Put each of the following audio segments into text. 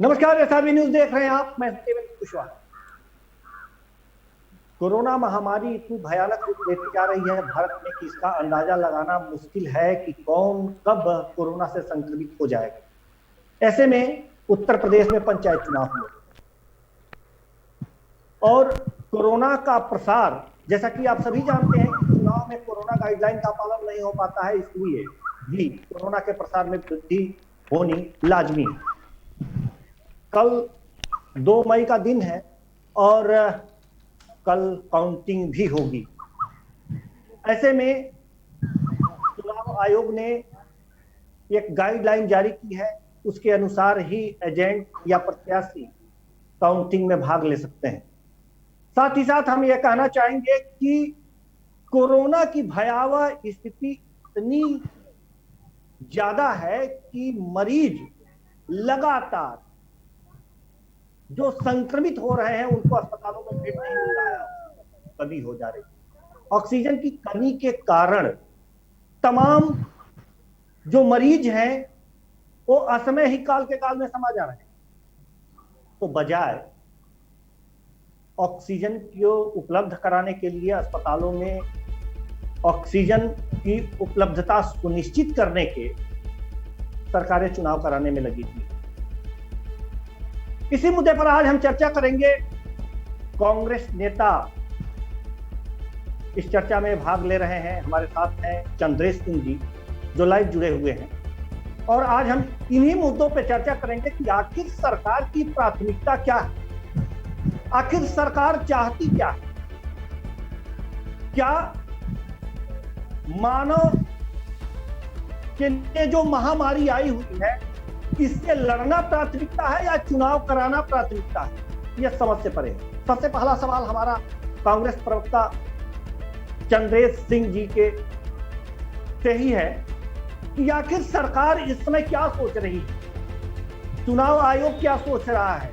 नमस्कार, SRB news देख रहे हैं आप। मैं देवेंद्र कुशवाहा। कोरोना महामारी इतनी भयानक रूप लेती जा रही है भारत में कि इसका अंदाजा लगाना मुश्किल है कि कौन कब कोरोना से संक्रमित हो जाएगा। ऐसे में उत्तर प्रदेश में पंचायत चुनाव हुए और कोरोना का प्रसार, जैसा कि आप सभी जानते हैं कि चुनाव में कोरोना गाइडलाइन का पालन नहीं हो पाता है, इसलिए भी कोरोना के प्रसार में वृद्धि होनी लाजमी है। कल 2 मई का दिन है और कल काउंटिंग भी होगी। ऐसे में चुनाव आयोग ने एक गाइडलाइन जारी की है, उसके अनुसार ही एजेंट या प्रत्याशी काउंटिंग में भाग ले सकते हैं। साथ ही साथ हम यह कहना चाहेंगे कि कोरोना की भयावह स्थिति इतनी ज्यादा है कि मरीज लगातार जो संक्रमित हो रहे हैं उनको अस्पतालों में बेड नहीं मिल रहा है, कमी हो जा रही है। ऑक्सीजन की कमी के कारण तमाम जो मरीज हैं वो असमय ही काल के काल में समा जा रहे हैं। तो बजाय ऑक्सीजन को उपलब्ध कराने के लिए अस्पतालों में ऑक्सीजन की उपलब्धता सुनिश्चित करने के सरकारें चुनाव कराने में लगी थी। इसी मुद्दे पर आज हम चर्चा करेंगे। कांग्रेस नेता इस चर्चा में भाग ले रहे हैं। हमारे साथ हैं चंद्रेश सिंह जी, जो लाइव जुड़े हुए हैं, और आज हम इन्हीं मुद्दों पर चर्चा करेंगे कि आखिर सरकार की प्राथमिकता क्या है, आखिर सरकार चाहती क्या है। क्या मानव के लिए जो महामारी आई हुई है इससे लड़ना प्राथमिकता है या चुनाव कराना प्राथमिकता है, यह समझ से परे है। सबसे पहला सवाल हमारा कांग्रेस प्रवक्ता चंद्रेश सिंह जी के से ही है कि आखिर सरकार इस समय क्या सोच रही है, चुनाव आयोग क्या सोच रहा है,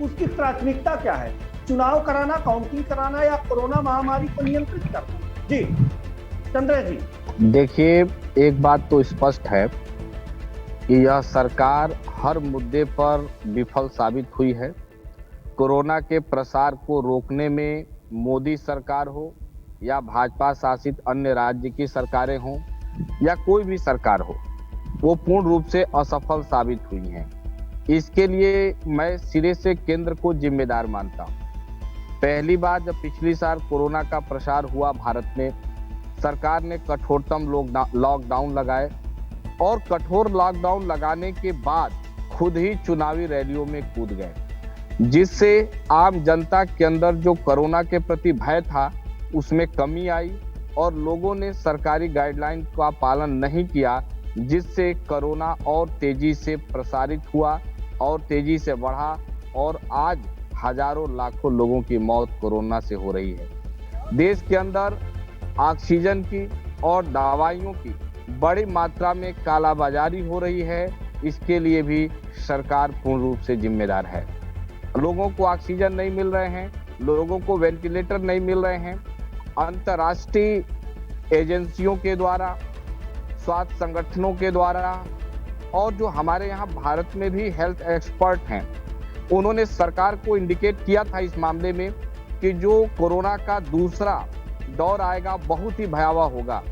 उसकी प्राथमिकता क्या है। चुनाव कराना, काउंटिंग कराना या कोरोना महामारी को नियंत्रित करना। जी चंद्रेश जी। देखिए, एक बात तो स्पष्ट है कि यह सरकार हर मुद्दे पर विफल साबित हुई है। कोरोना के प्रसार को रोकने में मोदी सरकार हो या भाजपा शासित अन्य राज्य की सरकारें हों या कोई भी सरकार हो, वो पूर्ण रूप से असफल साबित हुई हैं। इसके लिए मैं सिरे से केंद्र को जिम्मेदार मानता हूँ। पहली बार जब पिछली साल कोरोना का प्रसार हुआ भारत में, सरकार ने कठोरतम लॉकडाउन लगाए और कठोर लॉकडाउन लगाने के बाद खुद ही चुनावी रैलियों में कूद गए, जिससे आम जनता के अंदर जो कोरोना के प्रति भय था उसमें कमी आई और लोगों ने सरकारी गाइडलाइन का पालन नहीं किया, जिससे कोरोना और तेजी से प्रसारित हुआ और तेजी से बढ़ा और आज हजारों लाखों लोगों की मौत कोरोना से हो रही है। देश के अंदर ऑक्सीजन की और दवाइयों की बड़ी मात्रा में कालाबाजारी हो रही है, इसके लिए भी सरकार पूर्ण रूप से जिम्मेदार है। लोगों को ऑक्सीजन नहीं मिल रहे हैं, लोगों को वेंटिलेटर नहीं मिल रहे हैं। अंतर्राष्ट्रीय एजेंसियों के द्वारा, स्वास्थ्य संगठनों के द्वारा और जो हमारे यहाँ भारत में भी हेल्थ एक्सपर्ट हैं, उन्होंने सरकार को इंडिकेट किया था इस मामले में कि जो कोरोना का दूसरा दौर आएगा बहुत ही भयावह होगा,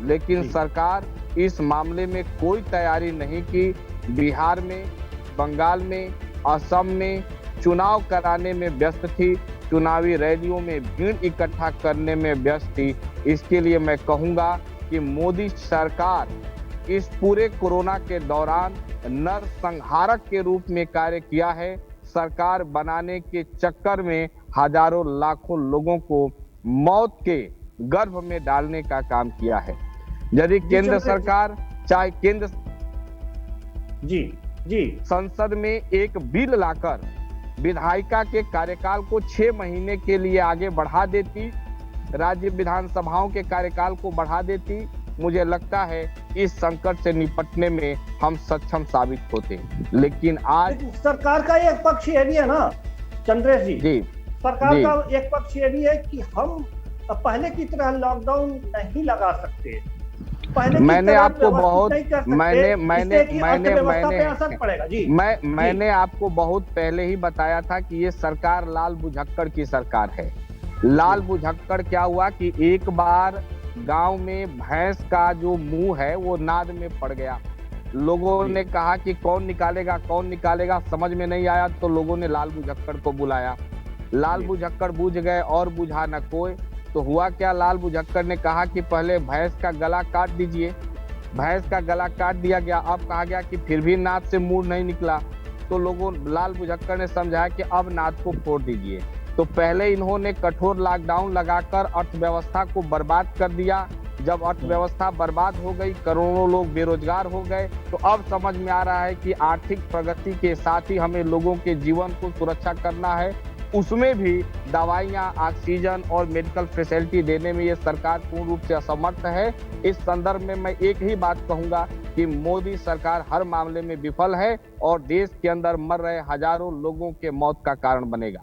लेकिन सरकार इस मामले में कोई तैयारी नहीं की। बिहार में, बंगाल में, असम में चुनाव कराने में व्यस्त थी, चुनावी रैलियों में भीड़ इकट्ठा करने में व्यस्त थी। इसके लिए मैं कहूंगा कि मोदी सरकार इस पूरे कोरोना के दौरान नरसंहारक के रूप में कार्य किया है। सरकार बनाने के चक्कर में हजारों लाखों लोगों को मौत के गर्भ में डालने का काम किया है। यदि केंद्र सरकार चाहे केंद्र जी संसद में एक बिल लाकर विधायिका के कार्यकाल को 6 महीने के लिए आगे बढ़ा देती, राज्य विधानसभाओं के कार्यकाल को बढ़ा देती, मुझे लगता है इस संकट से निपटने में हम सक्षम साबित होते। लेकिन आज सरकार का एक पक्ष ये भी है ना चंद्रेश जी, सरकार का एक पक्ष ये भी है कि हम पहले की तरह लॉकडाउन नहीं लगा सकते। पहले की मैंने तरह आपको व्यवस्थित बहुत नहीं कर सकते, मैंने इससे कि अर्थव्यवस्था पे असर पड़ेगा। जी मैंने आपको बहुत पहले ही बताया था कि ये सरकार लाल बुझक्कड़ की सरकार है। लाल बुझक्कड़ क्या हुआ कि एक बार गांव में भैंस का जो मुंह है वो नाद में पड़ गया। लोगों ने कहा कि कौन निकालेगा, समझ में नहीं आया तो लोगों ने लाल बुझक्कड़ को बुलाया। लाल बुझक्कड़ बूझ गए और बुझा न कोई। तो हुआ क्या, लाल बुझक्कड़ ने कहा कि पहले भैंस का गला काट दीजिए। भैंस का गला काट दिया गया। अब कहा गया कि फिर भी नाद से मुंह नहीं निकला, तो लाल बुझक्कड़ ने समझाया कि अब नाद को फोड़ दीजिए। तो पहले इन्होंने कठोर लॉकडाउन लगाकर अर्थव्यवस्था को बर्बाद कर दिया। जब अर्थव्यवस्था बर्बाद हो गई, करोड़ों लोग बेरोजगार हो गए, तो अब समझ में आ रहा है कि आर्थिक प्रगति के साथ ही हमें लोगों के जीवन को सुरक्षा करना है। उसमें भी दवाइयां, ऑक्सीजन और मेडिकल फैसिलिटी देने में ये सरकार पूर्ण रूप से असमर्थ है। इस संदर्भ में मैं एक ही बात कहूंगा कि मोदी सरकार हर मामले में विफल है और देश के अंदर मर रहे हजारों लोगों के मौत का कारण बनेगा।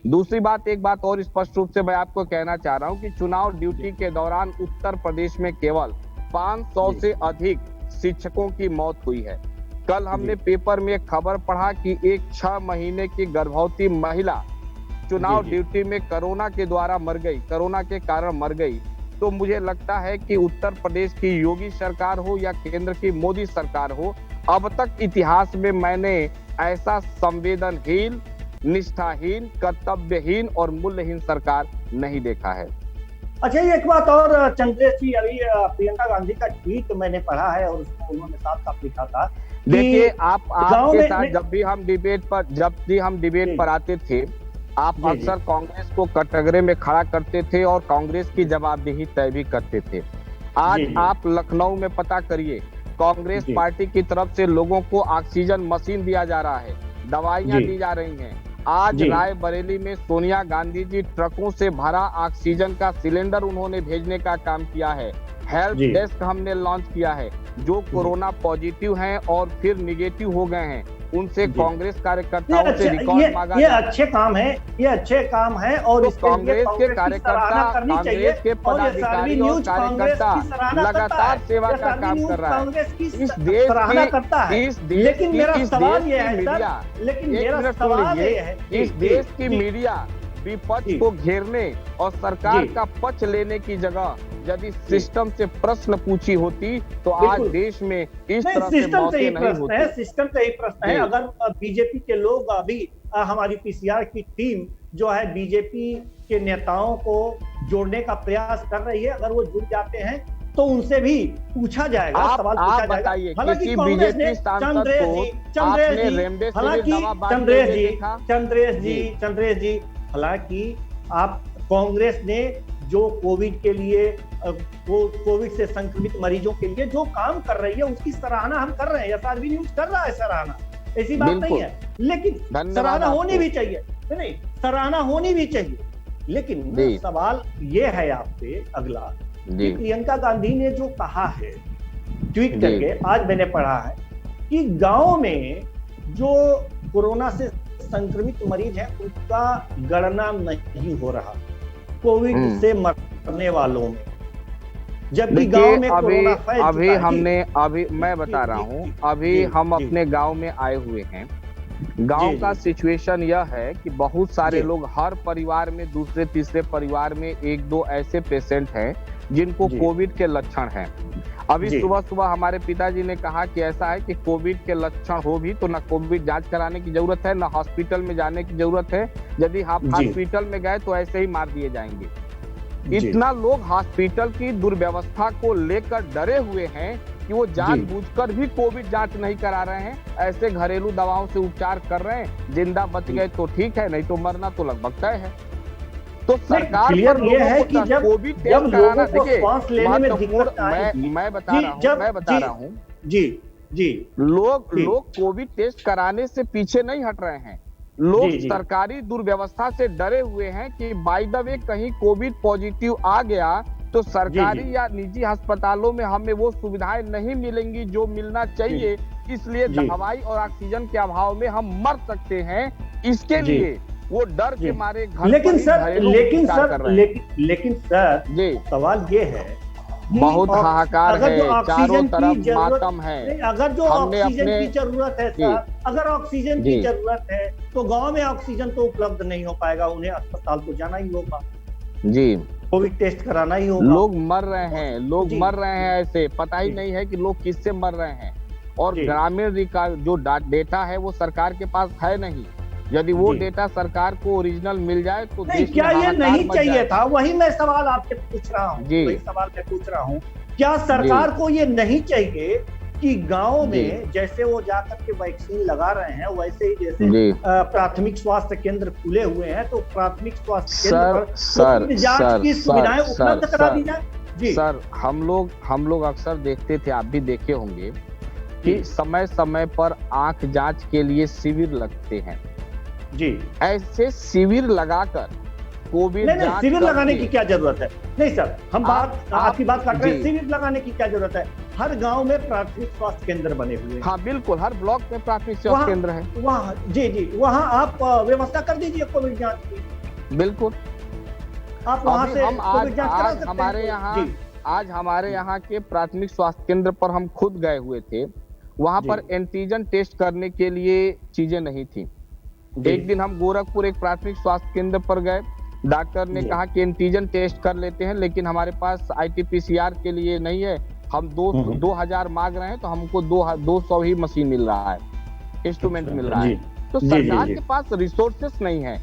दूसरी बात, एक बात और स्पष्ट रूप से मैं आपको कहना चाह रहा हूं कि चुनाव ड्यूटी के दौरान उत्तर प्रदेश में केवल 500 से अधिक शिक्षकों की मौत हुई है। कल हमने पेपर में एक खबर पढ़ा कि एक 6 महीने की गर्भवती महिला चुनाव ड्यूटी में कोरोना के द्वारा मर गई, कोरोना के कारण मर गई। तो मुझे लगता है कि उत्तर प्रदेश की योगी सरकार हो या केंद्र की मोदी सरकार हो, अब तक इतिहास में मैंने ऐसा संवेदनहीन, निष्ठाहीन, कर्तव्यहीन और मूल्यहीन सरकार नहीं देखा है। अच्छा, ये एक बात और चंद्रेश जी, अभी प्रियंका गांधी का ट्वीट मैंने पढ़ा है और उसमें उन्होंने साफ साफ लिखा था। देखिए, आपके साथ जब भी हम डिबेट पर आते थे, आप अक्सर कांग्रेस को कटघरे में खड़ा करते थे और कांग्रेस की जवाबदेही तय भी करते थे। आज आप लखनऊ में पता करिए, कांग्रेस पार्टी की तरफ से लोगों को ऑक्सीजन मशीन दिया जा रहा है, दवाइयां दी जा रही हैं। आज रायबरेली में सोनिया गांधी जी ट्रकों से भरा ऑक्सीजन का सिलेंडर उन्होंने भेजने का काम किया है। हेल्प डेस्क हमने लॉन्च किया है। जो कोरोना पॉजिटिव हैं और फिर निगेटिव हो गए हैं, उनसे कांग्रेस कार्यकर्ताओं से रिकॉर्ड मांगा। ये अच्छे काम है, ये अच्छे काम है और तो कांग्रेस के कार्यकर्ता, कांग्रेस के पदाधिकारी और कार्यकर्ता लगातार सेवा का काम कर रहा है। इस देश की मीडिया विपक्ष को घेरने और सरकार का पक्ष लेने की जगह यदि सिस्टम से प्रश्न पूछी होती तो आज देश में इस तरह से मौतें नहीं होती। सिस्टम से ही प्रश्न है। अगर बीजेपी के लोग अभी हमारी पीसीआर की टीम जो है बीजेपी के नेताओं को जोड़ने का प्रयास कर रही है, अगर वो जुड़ जाते हैं तो उनसे भी पूछा जाएगा, सवाल पूछा जाएगा। हालांकि कांग्रेस ने चंद्रेश जी, हालांकि आप कांग्रेस ने जो कोविड के लिए, कोविड से संक्रमित मरीजों के लिए जो काम कर रही है उसकी सराहना हम कर रहे हैं, एसआरबी न्यूज कर रहा है सराहना, ऐसी बात नहीं है। लेकिन सराहना होनी भी चाहिए, नहीं सराहना होनी भी चाहिए। लेकिन सवाल ये है आपसे अगला कि प्रियंका गांधी ने जो कहा है ट्वीट करके, आज मैंने पढ़ा है कि गांव में जो कोरोना से संक्रमित मरीज है उसका गणना नहीं हो रहा कोविड से मरने वालों में, जबकि गांव में कोरोना फैल चुका है। मैं बता रहा हूं, अभी हम अपने गांव में आए हुए हैं। गांव का सिचुएशन यह है कि बहुत सारे लोग, हर परिवार में दूसरे तीसरे परिवार में 1-2 ऐसे पेशेंट हैं जिनको कोविड के लक्षण हैं। अभी सुबह सुबह हमारे पिताजी ने कहा कि ऐसा है कि कोविड के लक्षण हो भी तो ना कोविड जांच कराने की जरूरत है, ना हॉस्पिटल में जाने की जरूरत है। यदि आप हॉस्पिटल में गए तो ऐसे ही मार दिए जाएंगे। इतना लोग हॉस्पिटल की दुर्व्यवस्था को लेकर डरे हुए हैं कि वो जानबूझकर भी कोविड जांच नहीं करा रहे हैं, ऐसे घरेलू दवाओं से उपचार कर रहे हैं। जिंदा बच गए तो ठीक है, नहीं तो मरना तो लगभग तय है। तो सरकार पर ये है कि जब लोगों को श्वास लेने में दिक्कत आएगी, मैं बता रहा हूँ लोग कोविड टेस्ट कराने से पीछे नहीं हट रहे हैं। लोग सरकारी दुर्व्यवस्था से डरे हुए हैं कि बाय द वे कहीं कोविड पॉजिटिव आ गया तो सरकारी या निजी अस्पतालों में हमें वो सुविधाएं नहीं मिलेंगी जो मिलना चाहिए, इसलिए दवाई और ऑक्सीजन के अभाव में हम मर सकते हैं। इसके लिए वो डर के मारे घर लेकिन सर सवाल ये है बहुत हाहाकार अगर जो है, चारों ऑक्सीजन की तरफ जरूरत मातम है। नहीं, अगर जो हमने ऑक्सीजन अपने की जरूरत है जी सर, अगर ऑक्सीजन की जी जरूरत है तो गांव में ऑक्सीजन तो उपलब्ध नहीं हो पाएगा, उन्हें अस्पताल तो जाना ही होगा, जी कोविड टेस्ट कराना ही होगा। लोग मर रहे हैं, लोग जी मर रहे जी हैं, ऐसे पता ही जी नहीं है कि लोग किससे मर रहे हैं। और जी ग्रामीण जो डेटा है वो सरकार के पास है नहीं। यदि वो जी डेटा सरकार को ओरिजिनल मिल जाए तो नहीं, देश में क्या ये हाहाकार नहीं मच चाहिए जाएगा। था? वही मैं सवाल आपसे पूछ रहा हूँ, जी वही सवाल मैं पूछ रहा हूँ, क्या जी सरकार को ये नहीं चाहिए कि गांव जी में जैसे वो जाकर के वैक्सीन लगा रहे हैं, वैसे ही जैसे जी प्राथमिक स्वास्थ्य केंद्र खुले हुए हैं तो प्राथमिक स्वास्थ्य केंद्र सर पर सर कोविड जांच सर की सर सुविधाएं सर उपलब्ध करा दी सर जाए। जी सर हम लोग अक्सर देखते थे, आप भी देखे होंगे जी कि समय समय पर आंख जांच के लिए शिविर लगते हैं। जी ऐसे शिविर लगाकर कोविड नहीं, जांच शिविर लगाने की करके क्या जरूरत है? नहीं सर, हम बात आप आपकी बात काट रहे जी हैं, शिविर लगाने की क्या जरूरत है? हर गांव में प्राथमिक स्वास्थ्य केंद्र बने हुए हैं, हाँ बिल्कुल, हर ब्लॉक में प्राथमिक स्वास्थ्य वहाँ केंद्र है। वहाँ जी जी वहाँ आप व्यवस्था कर दीजिए कोविड जांच की, बिल्कुल। आप वहाँ अभी से हम कोविड जांच करा आज सकते हैं जी हमारे यहाँ के प्राथमिक स्वास्थ्य केंद्र पर हम खुद गए हुए थे। वहां जी पर एंटीजन टेस्ट करने के लिए चीजें नहीं थी। जी एक दिन हम गोरखपुर एक प्राथमिक स्वास्थ्य केंद्र पर गए। डॉक्टर ने जी कहा कि एंटीजन टेस्ट कर लेते हैं, लेकिन हमारे पास आरटीपीसीआर के लिए नहीं है। हम हम्म, 2000 मांग रहे हैं तो हमको 200 ही मशीन मिल रहा है, इंस्ट्रूमेंट अच्छा मिल रहा जी है। तो जी जी सरकार जी के पास रिसोर्सेस नहीं है।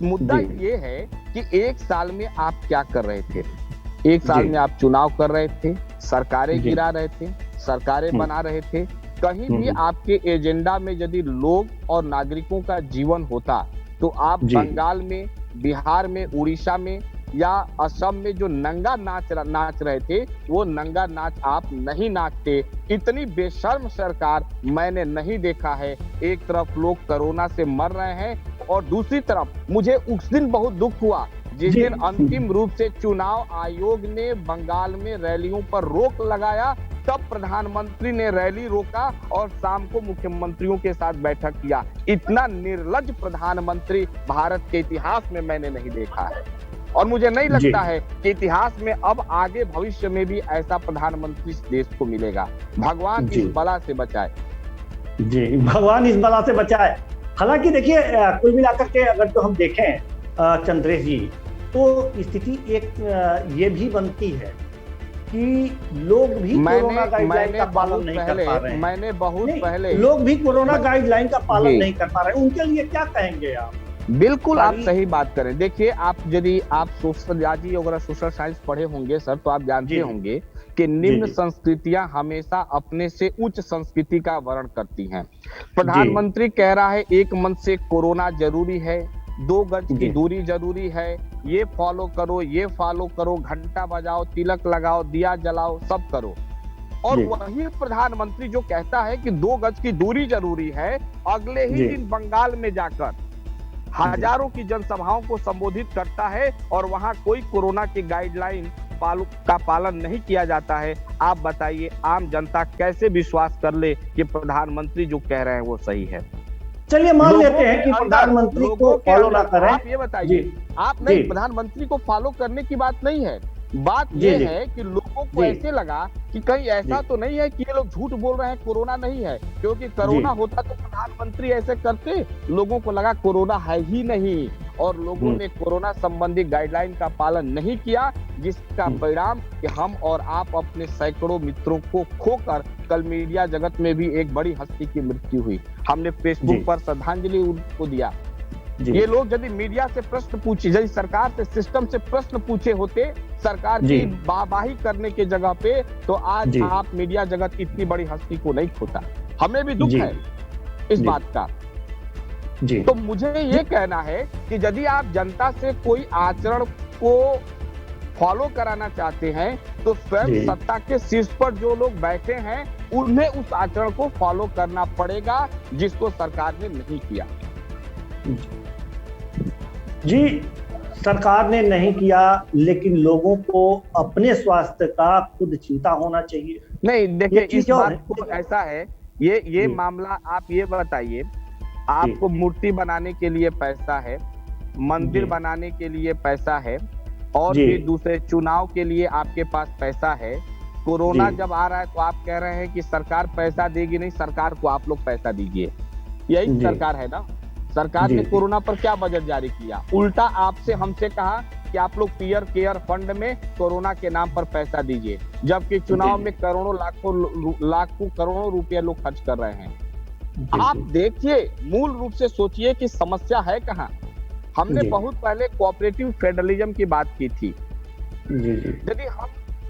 मुद्दा जी ये है कि एक साल में आप क्या कर रहे थे। एक साल जी में आप चुनाव कर रहे थे, सरकारें जी गिरा रहे थे, सरकारें हम्म, बना रहे थे। कहीं भी हम्म, आपके एजेंडा में यदि लोग और नागरिकों का जीवन होता तो आप जी बंगाल में, बिहार में, उड़ीसा में या असम में जो नंगा नाच रहे थे वो नंगा नाच आप नहीं नाचते। इतनी बेशर्म सरकार मैंने नहीं देखा है। एक तरफ लोग कोरोना से मर रहे हैं और दूसरी तरफ मुझे उस दिन बहुत दुख हुआ जिस जी दिन अंतिम रूप से चुनाव आयोग ने बंगाल में रैलियों पर रोक लगाया। तब प्रधानमंत्री ने रैली रोका और शाम को मुख्यमंत्रियों के साथ बैठक किया। इतना निर्लज्ज प्रधानमंत्री भारत के इतिहास में मैंने नहीं देखा है और मुझे नहीं जी लगता है कि इतिहास में अब आगे भविष्य में भी ऐसा प्रधानमंत्री इस देश को मिलेगा। भगवान जी इस बला से बचाए। जी भगवान इस बला से बचाए। हालांकि देखिए, कुल मिलाकर के अगर तो हम देखें चंद्रेश जी, तो स्थिति एक ये भी बनती है कि लोग भी कोरोना गाइडलाइन का पालन नहीं कर पा रहे हैं। मैंने बहुत नहीं, पहले लोग भी कोरोना गाइडलाइन का पालन जी नहीं कर पा रहे हैं, उनके लिए क्या कहेंगे आप? बिल्कुल आप सारी सही बात करें। देखिए, आप यदि आप सोशलॉजी वगैरह सोशल साइंस पढ़े होंगे सर तो आप जानते जी होंगे कि जी निम्न जी संस्कृतियां हमेशा अपने से उच्च संस्कृति का वर्ण करती हैं। जी प्रधानमंत्री कह रहा है एक मन से कोरोना जरूरी है, 2 गज की जी दूरी जरूरी है, ये फॉलो करो, ये फॉलो करो, घंटा बजाओ, तिलक लगाओ, दिया जलाओ, सब करो। और जी वही प्रधानमंत्री जो कहता है कि 2 गज की दूरी जरूरी है, अगले ही जी दिन बंगाल में जाकर हजारों की जनसभाओं को संबोधित करता है और वहां कोई कोरोना की गाइडलाइन का पालन नहीं किया जाता है। आप बताइए आम जनता कैसे विश्वास कर ले कि प्रधानमंत्री जो कह रहे हैं वो सही है। चलिए मान लोगों लेते हैं के कि अंदर प्रधानमंत्री लोगों को के फॉलो ना अंदर करें। आप ये जी बताइए, आप जी नहीं, प्रधानमंत्री को फॉलो करने की बात नहीं है। बात जी ये जी है कि लोगों को जी ऐसे लगा कि कहीं ऐसा जी तो नहीं है कि ये लोग झूठ बोल रहे हैं, कोरोना नहीं है। क्योंकि कोरोना जी होता तो प्रधानमंत्री ऐसे करते। लोगों को लगा कोरोना है ही नहीं और लोगों ने कोरोना संबंधी गाइडलाइन का पालन नहीं किया, जिसका परिणाम कि हम और आप अपने सैकड़ों मित्रों को खोकर कल मीडिया जगत में भी एक बड़ी हस्ती की मृत्यु हुई। हमने जी फेसबुक पर श्रद्धांजलि उनको दिया। जी ये लोग यदि मीडिया से प्रश्न पूछे, यदि सरकार से, सिस्टम से प्रश्न पूछे होते सरकार जी की वाहवाही करने के जगह पे, तो आज जी आप मीडिया जगत इतनी बड़ी हस्ती को नहीं खोता। हमें भी दुख जी है इस जी बात का। जी तो मुझे ये कहना है कि यदि आप जनता से कोई आचरण को फॉलो कराना चाहते हैं तो स्वयं जी सत्ता के शीर्ष पर जो लोग बैठे हैं उन्हें उस आचरण को फॉलो करना पड़ेगा जिसको सरकार ने नहीं किया। जी सरकार ने नहीं किया, लेकिन लोगों को अपने स्वास्थ्य का खुद चिंता होना चाहिए। नहीं देखिए, ये इस चीज और बात है। को ऐसा है, ये जी मामला आप ये बताइए, जी आपको मूर्ति बनाने के लिए पैसा है, मंदिर जी बनाने के लिए पैसा है और जी भी दूसरे चुनाव के लिए आपके पास पैसा है, कोरोना जी जब आ रहा है तो आप कह रहे हैं कि सरकार पैसा देगी नहीं, सरकार को आप लोग पैसा दीजिए। यही जी सरकार है ना। सरकार जी ने जी कोरोना पर क्या बजट जारी किया? उल्टा आपसे हमसे कहा कि आप लोग पीयर केयर फंड में कोरोना के नाम पर पैसा दीजिए, जबकि चुनाव जी में करोड़ों लाखों करोड़ों रुपए लोग खर्च कर रहे हैं। जी आप जी देखिए, मूल रूप से सोचिए कि समस्या है कहाँ। हमने जी बहुत पहले कोऑपरेटिव फेडरलिज्म की बात की थी। जी जी यदि हम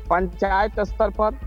पंचायत स्तर पर,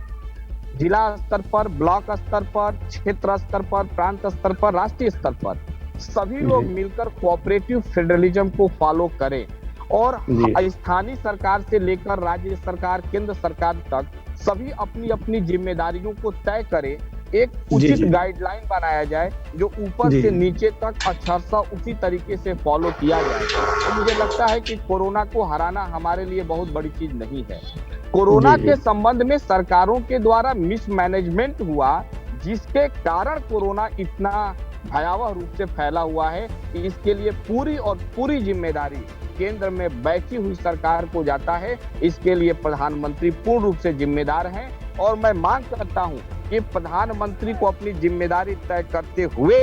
जिला स्तर पर, ब्लॉक स्तर पर, क्षेत्र स्तर पर, प्रांत स्तर पर, राष्ट्रीय स्तर पर सभी लोग जी मिलकर कोऑपरेटिव फेडरलिज्म को फॉलो करें और जी स्थानीय सरकार से लेकर राज्य सरकार, केंद्र सरकार तक सभी अपनी अपनी जिम्मेदारियों को तय करें। एक जी उचित जी गाइडलाइन बनाया जाए जो ऊपर जी से नीचे तक अक्षरशः उसी तरीके से फॉलो किया जाए। तो मुझे लगता है कि कोरोना को हराना हमारे लिए बहुत बड़ी चीज नहीं है। जी कोरोना जी के संबंध में सरकारों के द्वारा मिसमैनेजमेंट हुआ, जिसके कारण कोरोना इतना भयावह रूप से फैला हुआ है। इसके लिए पूरी और पूरी जिम्मेदारी केंद्र में बैठी हुई सरकार को जाता है। इसके लिए प्रधानमंत्री पूर्ण रूप से जिम्मेदार हैं और मैं मांग करता हूं कि प्रधानमंत्री को अपनी जिम्मेदारी तय करते हुए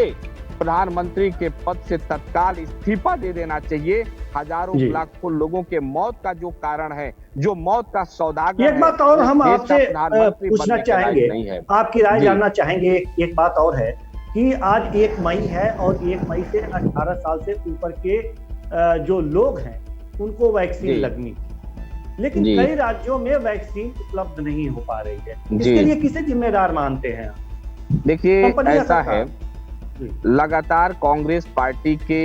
प्रधानमंत्री के पद से तत्काल इस्तीफा दे देना चाहिए। हजारों जी लाखों लोगों के मौत का जो कारण है, जो मौत का सौदागर एक है, बात और वो हम देश का आपसे प्रधानमंत्री पूछना बनने के लायक चाहेंगे, नहीं है। आपकी राय जी जानना चाहेंगे। एक बात और है कि आज 1 मई है और 1 मई से 18 साल से ऊपर के जो लोग हैं उनको वैक्सीन जी लगनी थी, लेकिन जी कई राज्यों में वैक्सीन उपलब्ध नहीं हो पा रही है। जी। इसके लिए किसे जिम्मेदार मानते हैं? देखिए, कंपनी या ऐसा है, सरकार? जी लगातार कांग्रेस पार्टी के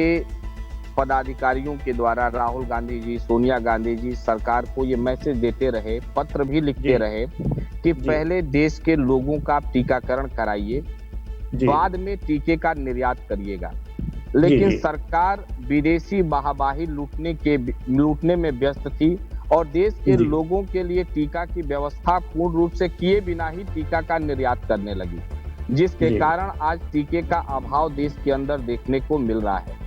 पदाधिकारियों के द्वारा राहुल गांधी जी, सोनिया गांधी जी सरकार को ये मैसेज देते रहे, पत्र भी लिखते जी रहे कि जी पहले देश के लोगों का टीकाकरण कराइए, जी बाद में टीके का निर्यात करिएगा। जी लेकिन जी सरकार विदेशी वाहवाही लूटने में व्यस्त थी और देश के जी लोगों के लिए टीका की व्यवस्था पूर्ण रूप से किए बिना ही टीका का निर्यात करने लगी, जिसके जी कारण आज टीके का अभाव देश के अंदर देखने को मिल रहा है।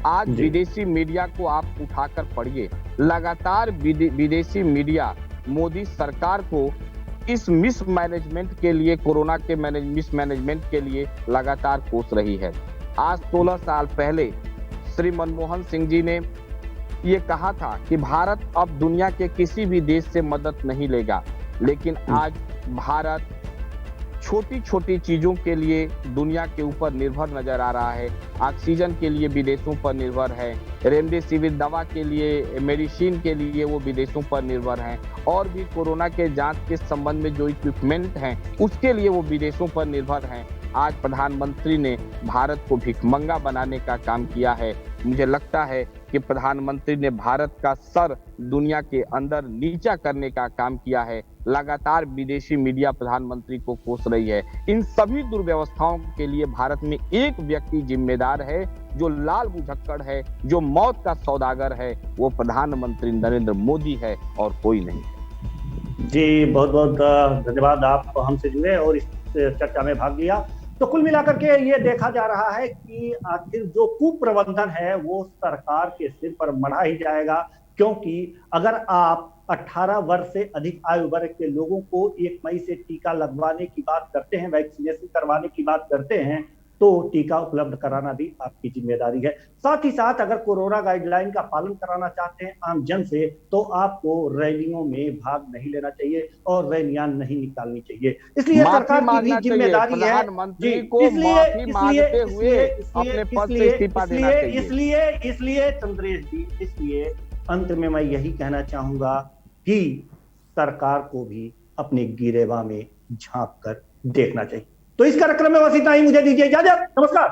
आज जी विदेशी मीडिया को आप उठाकर पढ़िए, लगातार विदेशी मीडिया मोदी सरकार को इस मिसमैनेजमेंट के लिए, कोरोना के मिसमैनेजमेंट के लिए लगातार कोस रही है। आज 16 साल पहले श्री मनमोहन सिंह जी ने ये कहा था कि भारत अब दुनिया के किसी भी देश से मदद नहीं लेगा, लेकिन आज भारत छोटी छोटी चीजों के लिए दुनिया के ऊपर निर्भर नजर आ रहा है। ऑक्सीजन के लिए विदेशों पर निर्भर है, रेमडेसिविर दवा के लिए, मेडिसिन के लिए वो विदेशों पर निर्भर हैं, और भी कोरोना के जांच के संबंध में जो इक्विपमेंट हैं उसके लिए वो विदेशों पर निर्भर हैं। आज प्रधानमंत्री ने भारत को भिखमंगा बनाने का काम किया है। मुझे लगता है कि प्रधानमंत्री ने भारत का सर दुनिया के अंदर नीचा करने का काम किया है। लगातार विदेशी मीडिया प्रधानमंत्री को कोस रही है। इन सभी दुर्व्यवस्थाओं के लिए भारत में एक व्यक्ति जिम्मेदार है, जो लाल भुजक्कड़ है, जो मौत का सौदागर है, वो प्रधानमंत्री नरेंद्र मोदी है और कोई नहीं। जी, बहुत बहुत धन्यवाद, आप हमसे जुड़े और इस चर्चा में भाग लिया। तो कुल मिलाकर के ये देखा जा रहा है कि आखिर जो कुप्रबंधन है वो सरकार के सिर पर मढ़ा ही जाएगा, क्योंकि अगर आप 18 वर्ष से अधिक आयु वर्ग के लोगों को 1 मई से टीका लगवाने की बात करते हैं, वैक्सीनेशन करवाने की बात करते हैं, तो टीका उपलब्ध कराना भी आपकी जिम्मेदारी है। साथ ही साथ अगर कोरोना गाइडलाइन का पालन कराना चाहते हैं आम जन से, तो आपको रैलियों में भाग नहीं लेना चाहिए और रैलियां नहीं निकालनी चाहिए। इसलिए सरकार की भी जिम्मेदारी है प्रधानमंत्री को माफी मांगते हुए अपने पद से इस्तीफा देना चाहिए। इसलिए चंद्रेश जी, इसलिए अंत में मैं यही कहना चाहूंगा कि सरकार को भी अपने गिरेबा में झांक कर देखना चाहिए। तो इस कार्यक्रम में बस इतना ही, मुझे दीजिए इजाजत, नमस्कार।